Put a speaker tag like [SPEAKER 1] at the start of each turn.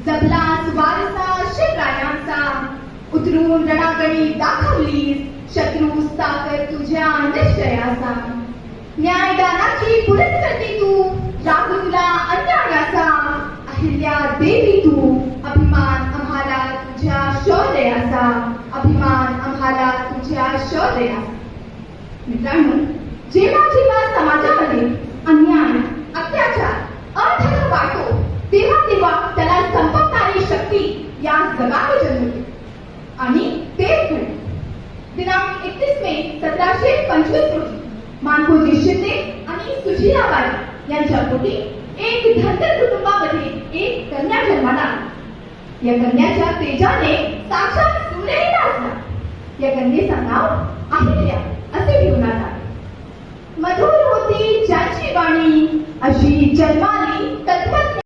[SPEAKER 1] जगलास वारसा शिवरायांचा, उतरून रणागणी दाखवलीस शत्रूस ताकद तुझ्या निश्चयाचा. न्यायदानाची पुरस्कर्ती तू, राखू तुला अन्यायाचा. अहिल्या देवी तू, अभिमान आम्हाला तुझ्या शौर्याचा. अभिमान आम्हाला तुझ्या शौर्याचा. मित्रांनो, जेव्हा जेव्हा समाजामध्ये अन्याय, अत्याचार, अधर्म वाढतो, तेव्हा तेव्हा त्याला संपवणारी शक्ती या जगाने जन्मली. आणि तेच घडले. दिनांक 31 मे 1725 रोजी मानकोजी शिंदे आणि सुशीलाबाई यांच्या पोटी एक धनगर कुटुंबामध्ये एक कन्या जन्माला आली. या कन्याच्या तेजाने साक्षात सूर्यही नाचला. या कन्येचं नाव अहिल्या असे ठेवण्यात आले. मधुर होती ज्यांची वाणी, अशी जन्माली